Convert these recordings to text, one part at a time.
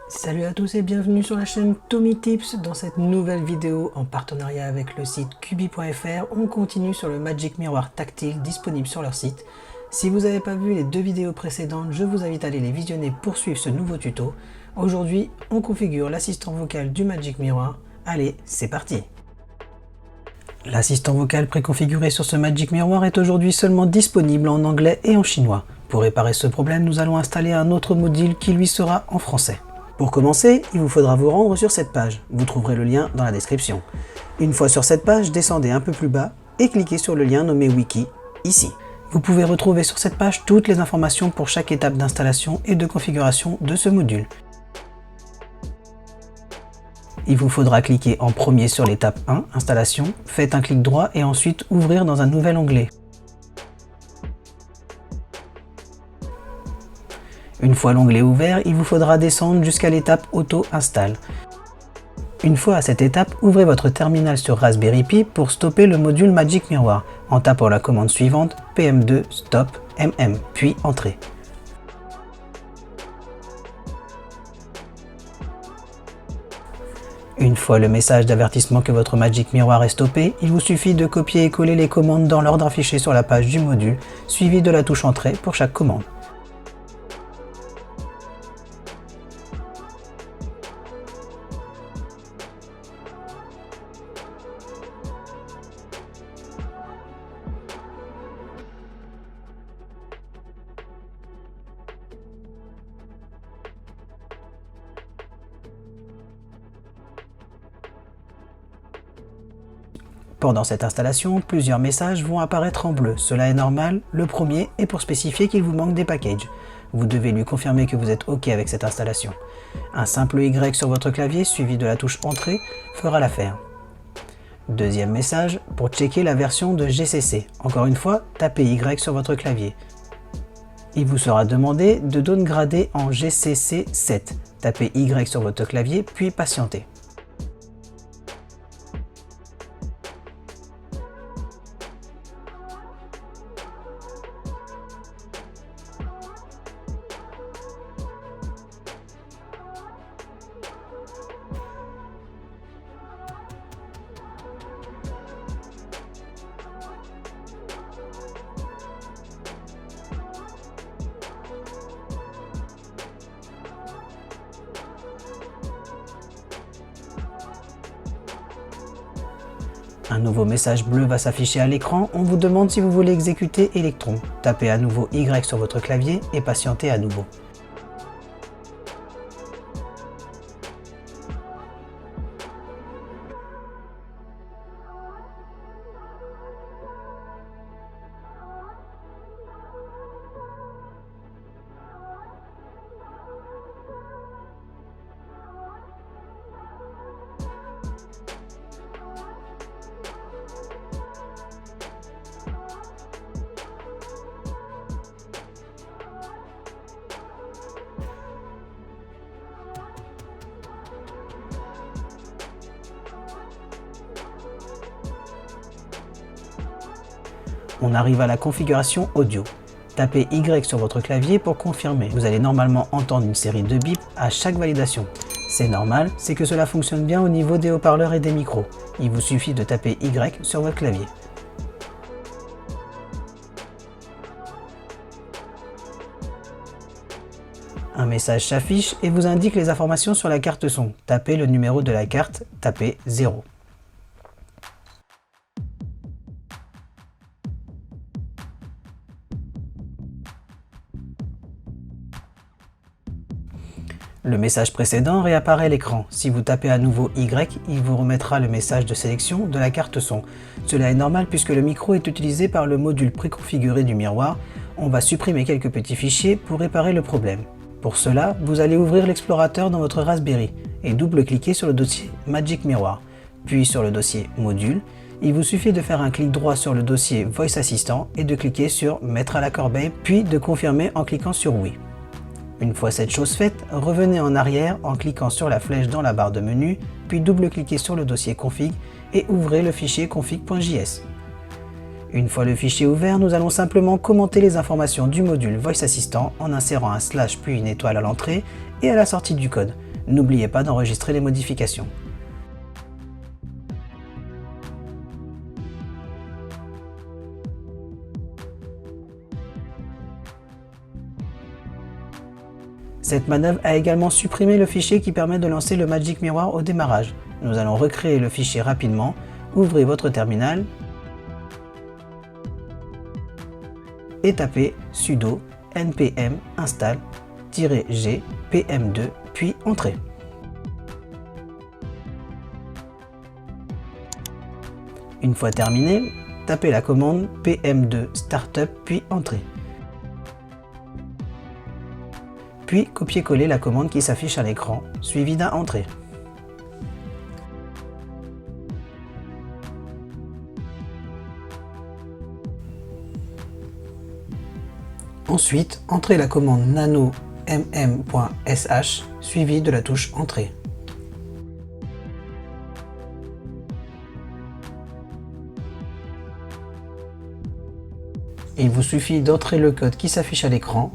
Salut à tous et bienvenue sur la chaîne Tommy Tips. Dans cette nouvelle vidéo en partenariat avec le site Cubi.fr, on continue sur le Magic Miroir tactile disponible sur leur site. Si vous n'avez pas vu les deux vidéos précédentes, je vous invite à aller les visionner pour suivre ce nouveau tuto. Aujourd'hui, on configure l'assistant vocal du Magic Miroir. Allez, c'est parti! L'assistant vocal préconfiguré sur ce Magic Miroir est aujourd'hui seulement disponible en anglais et en chinois. Pour réparer ce problème, nous allons installer un autre module qui lui sera en français. Pour commencer, il vous faudra vous rendre sur cette page. Vous trouverez le lien dans la description. Une fois sur cette page, descendez un peu plus bas et cliquez sur le lien nommé Wiki, ici. Vous pouvez retrouver sur cette page toutes les informations pour chaque étape d'installation et de configuration de ce module. Il vous faudra cliquer en premier sur l'étape 1, installation, faites un clic droit et ensuite ouvrir dans un nouvel onglet. Une fois l'onglet ouvert, il vous faudra descendre jusqu'à l'étape Auto-install. Une fois à cette étape, ouvrez votre terminal sur Raspberry Pi pour stopper le module Magic Miroir en tapant la commande suivante PM2 stop mm, puis Entrée. Une fois le message d'avertissement que votre Magic Miroir est stoppé, il vous suffit de copier et coller les commandes dans l'ordre affiché sur la page du module, suivi de la touche Entrée pour chaque commande. Pendant cette installation, plusieurs messages vont apparaître en bleu. Cela est normal. Le premier est pour spécifier qu'il vous manque des packages. Vous devez lui confirmer que vous êtes OK avec cette installation. Un simple Y sur votre clavier suivi de la touche Entrée fera l'affaire. Deuxième message pour checker la version de GCC. Encore une fois, tapez Y sur votre clavier. Il vous sera demandé de downgrader en GCC 7. Tapez Y sur votre clavier puis patientez. Un nouveau message bleu va s'afficher à l'écran, on vous demande si vous voulez exécuter Electron. Tapez à nouveau Y sur votre clavier et patientez à nouveau. On arrive à la configuration audio. Tapez Y sur votre clavier pour confirmer. Vous allez normalement entendre une série de bips à chaque validation. C'est normal, c'est que cela fonctionne bien au niveau des haut-parleurs et des micros. Il vous suffit de taper Y sur votre clavier. Un message s'affiche et vous indique les informations sur la carte son. Tapez le numéro de la carte, tapez 0. Le message précédent réapparaît à l'écran. Si vous tapez à nouveau Y, il vous remettra le message de sélection de la carte son. Cela est normal puisque le micro est utilisé par le module préconfiguré du miroir. On va supprimer quelques petits fichiers pour réparer le problème. Pour cela, vous allez ouvrir l'explorateur dans votre Raspberry et double-cliquer sur le dossier Magic Miroir, puis sur le dossier Module. Il vous suffit de faire un clic droit sur le dossier Voice Assistant et de cliquer sur Mettre à la corbeille, puis de confirmer en cliquant sur Oui. Une fois cette chose faite, revenez en arrière en cliquant sur la flèche dans la barre de menu, puis double-cliquez sur le dossier config et ouvrez le fichier config.js. Une fois le fichier ouvert, nous allons simplement commenter les informations du module Voice Assistant en insérant un slash puis une étoile à l'entrée et à la sortie du code. N'oubliez pas d'enregistrer les modifications. Cette manœuvre a également supprimé le fichier qui permet de lancer le Magic Mirror au démarrage. Nous allons recréer le fichier rapidement. Ouvrez votre terminal et tapez sudo npm install-g pm2 puis entrée. Une fois terminé, tapez la commande pm2 startup puis entrée. Puis copier-coller la commande qui s'affiche à l'écran, suivie d'un entrée. Ensuite, entrez la commande nano mm.sh suivie de la touche entrée. Il vous suffit d'entrer le code qui s'affiche à l'écran.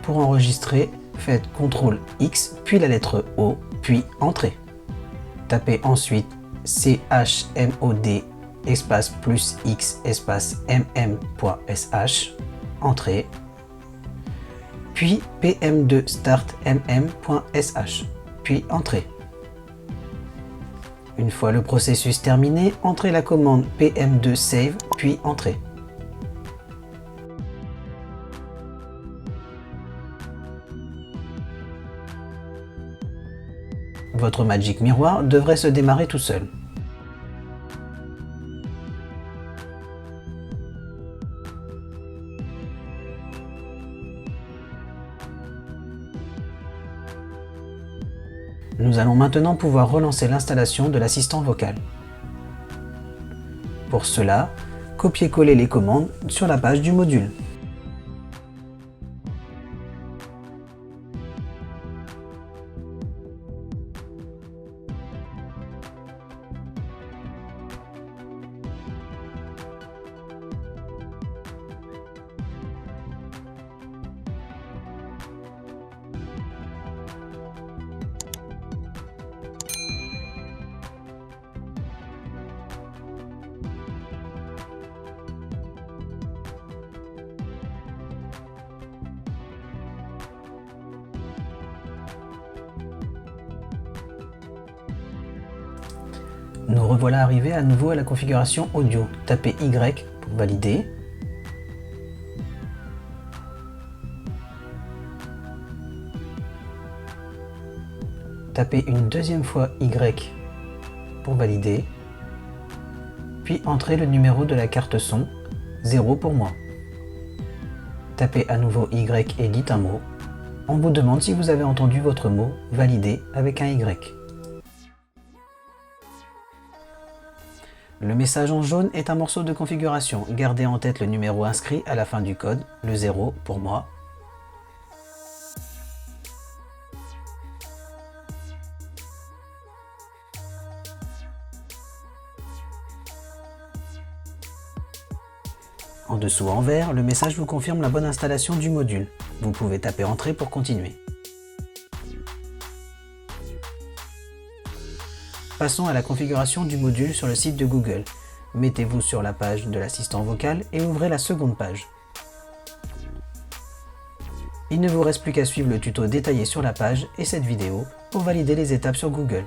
Pour enregistrer, faites CTRL X, puis la lettre O, puis Entrée. Tapez ensuite chmod espace plus X espace mm.sh, Entrée, puis pm2 start mm.sh, puis Entrée. Une fois le processus terminé, entrez la commande pm2 save, puis Entrée. Votre Magic Mirror devrait se démarrer tout seul. Nous allons maintenant pouvoir relancer l'installation de l'assistant vocal. Pour cela, copiez-coller les commandes sur la page du module. Nous revoilà arrivés à nouveau à la configuration audio. Tapez Y pour valider. Tapez une deuxième fois Y pour valider. Puis entrez le numéro de la carte son, 0 pour moi. Tapez à nouveau Y et dites un mot. On vous demande si vous avez entendu votre mot validé avec un Y. Le message en jaune est un morceau de configuration. Gardez en tête le numéro inscrit à la fin du code, le 0 pour moi. En dessous en vert, le message vous confirme la bonne installation du module. Vous pouvez taper Entrée pour continuer. Passons à la configuration du module sur le site de Google. Mettez-vous sur la page de l'assistant vocal et ouvrez la seconde page. Il ne vous reste plus qu'à suivre le tuto détaillé sur la page et cette vidéo pour valider les étapes sur Google.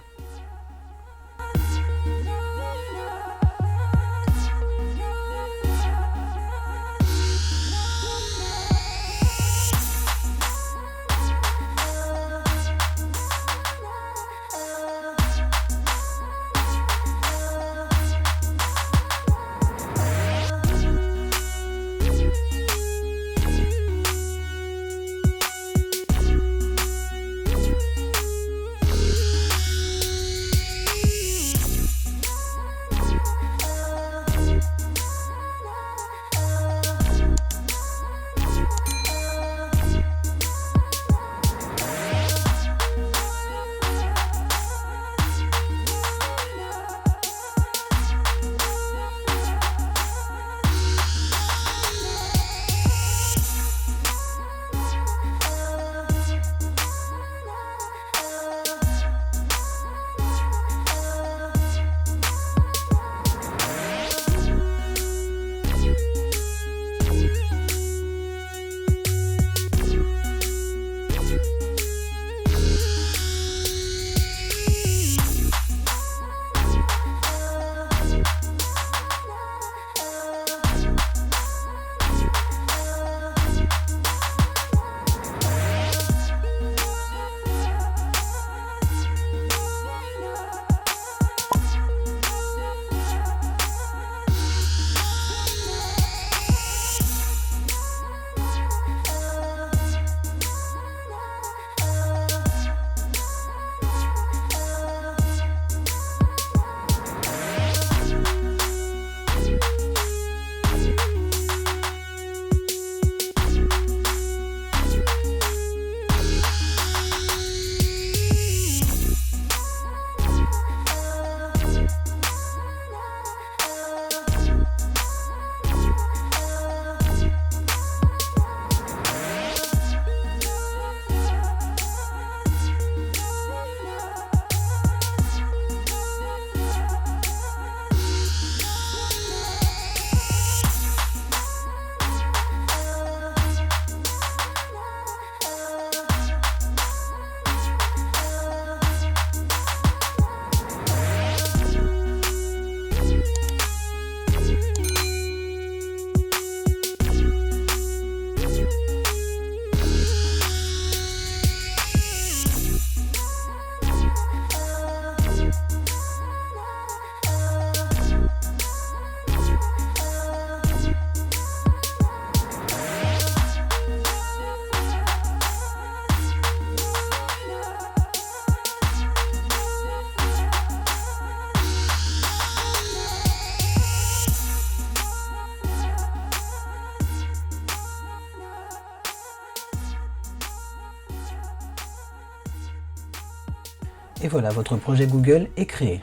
Et voilà, votre projet Google est créé.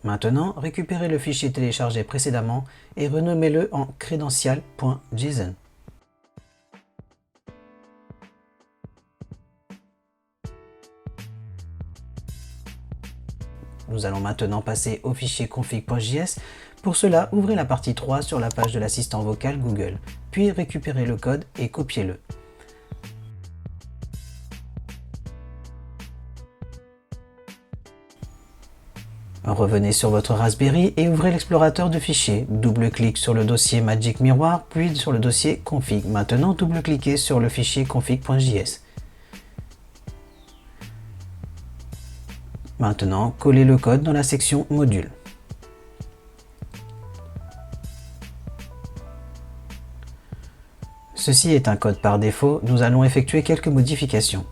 Maintenant, récupérez le fichier téléchargé précédemment et renommez-le en credential.json. Nous allons maintenant passer au fichier config.js. Pour cela, ouvrez la partie 3 sur la page de l'assistant vocal Google, puis récupérez le code et copiez-le. Revenez sur votre Raspberry et ouvrez l'explorateur de fichiers. Double-cliquez sur le dossier Magic Miroir, puis sur le dossier config. Maintenant, double-cliquez sur le fichier config.js. Maintenant, collez le code dans la section Modules. Ceci est un code par défaut, nous allons effectuer quelques modifications.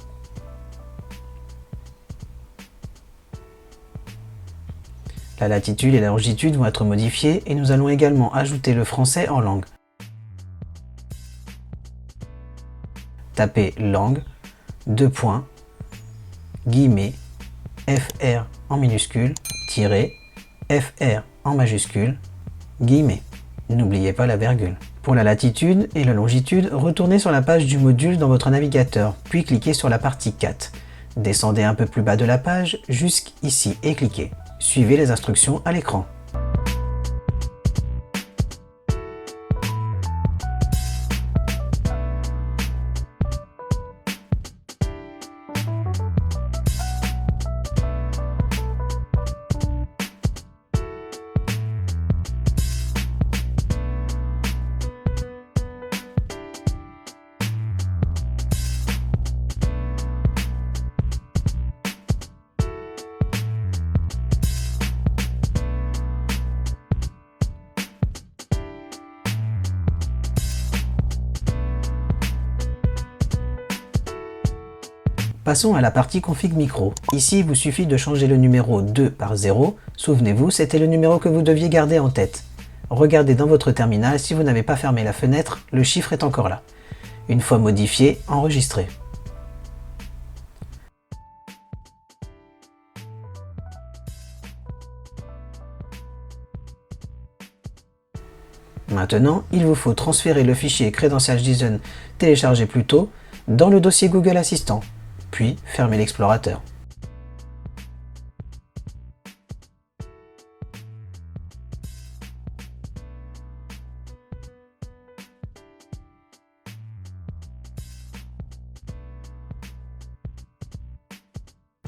La latitude et la longitude vont être modifiées et nous allons également ajouter le français en langue. Tapez langue, guillemets, FR en minuscule, FR en majuscule, guillemets. N'oubliez pas la virgule. Pour la latitude et la longitude, retournez sur la page du module dans votre navigateur, puis cliquez sur la partie 4. Descendez un peu plus bas de la page, jusqu'ici et cliquez. Suivez les instructions à l'écran. Passons à la partie config micro. Ici, il vous suffit de changer le numéro 2 par 0. Souvenez-vous, c'était le numéro que vous deviez garder en tête. Regardez dans votre terminal, si vous n'avez pas fermé la fenêtre, le chiffre est encore là. Une fois modifié, enregistrez. Maintenant, il vous faut transférer le fichier Credential.json téléchargé plus tôt dans le dossier Google Assistant. Puis fermez l'explorateur.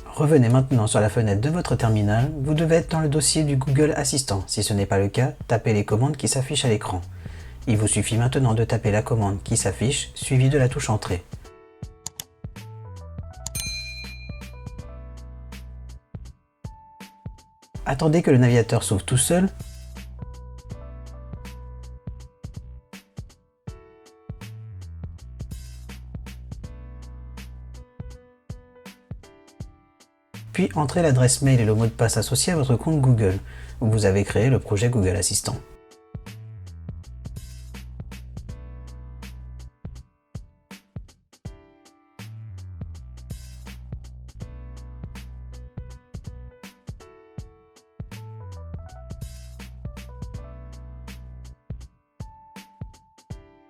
Revenez maintenant sur la fenêtre de votre terminal, vous devez être dans le dossier du Google Assistant. Si ce n'est pas le cas, tapez les commandes qui s'affichent à l'écran. Il vous suffit maintenant de taper la commande qui s'affiche, suivie de la touche Entrée. Attendez que le navigateur s'ouvre tout seul. Puis entrez l'adresse mail et le mot de passe associé à votre compte Google, où vous avez créé le projet Google Assistant.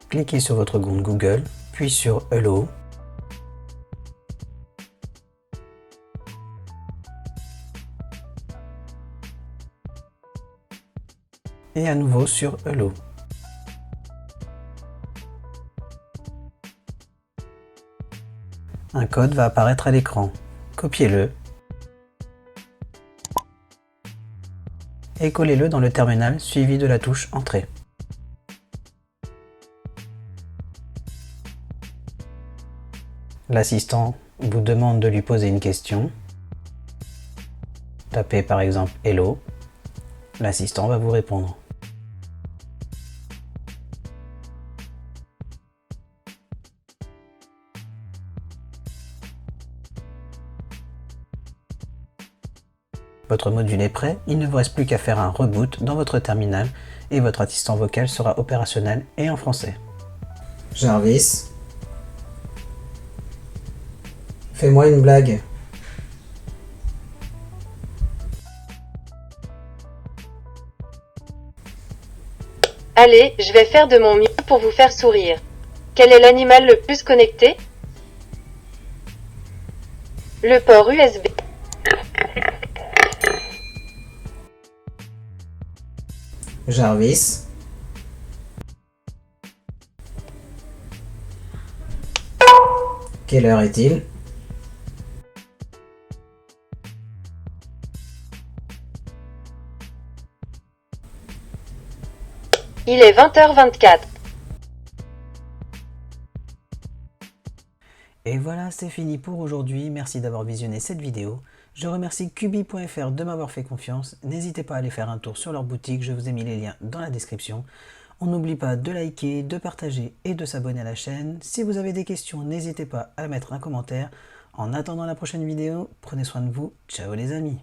Cliquez sur votre compte Google, puis sur Hello. Et à nouveau sur Hello. Un code va apparaître à l'écran. Copiez-le et collez-le dans le terminal suivi de la touche Entrée. L'assistant vous demande de lui poser une question. Tapez par exemple Hello. L'assistant va vous répondre. Votre module est prêt, il ne vous reste plus qu'à faire un reboot dans votre terminal et votre assistant vocal sera opérationnel et en français. Jarvis, fais-moi une blague. Allez, je vais faire de mon mieux pour vous faire sourire. Quel est l'animal le plus connecté? Le port USB. Jarvis. Quelle heure est-il? Il est 20h24. Et voilà, c'est fini pour aujourd'hui. Merci d'avoir visionné cette vidéo. Je remercie Cubi.fr de m'avoir fait confiance. N'hésitez pas à aller faire un tour sur leur boutique, je vous ai mis les liens dans la description. On n'oublie pas de liker, de partager et de s'abonner à la chaîne. Si vous avez des questions, n'hésitez pas à mettre un commentaire. En attendant la prochaine vidéo, prenez soin de vous. Ciao les amis.